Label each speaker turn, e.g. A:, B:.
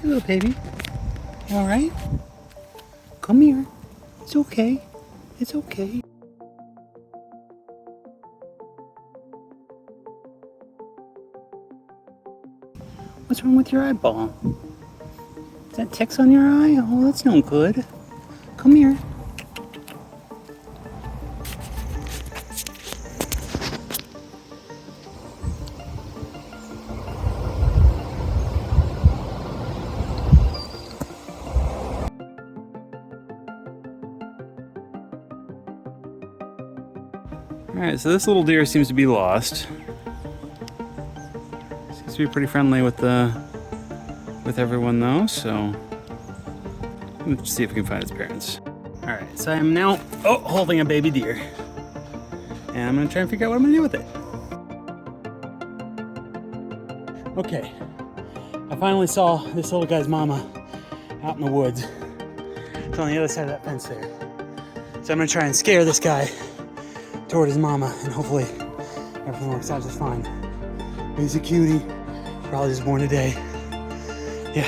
A: Hey, little baby. You all right? Come here. It's okay. It's okay. What's wrong with your eyeball? Is that ticks on your eye? Oh, that's no good. Come here. Alright, so this little deer seems to be lost. Seems to be pretty friendly with everyone though, so let's see if we can find its parents. Alright, so I'm now holding a baby deer. And I'm gonna try and figure out what I'm gonna do with it. Okay, I finally saw this little guy's mama out in the woods. It's on the other side of that fence there. So I'm gonna try and scare this guy toward his mama, and hopefully everything works out just fine. He's a cutie, probably just born today. Yeah.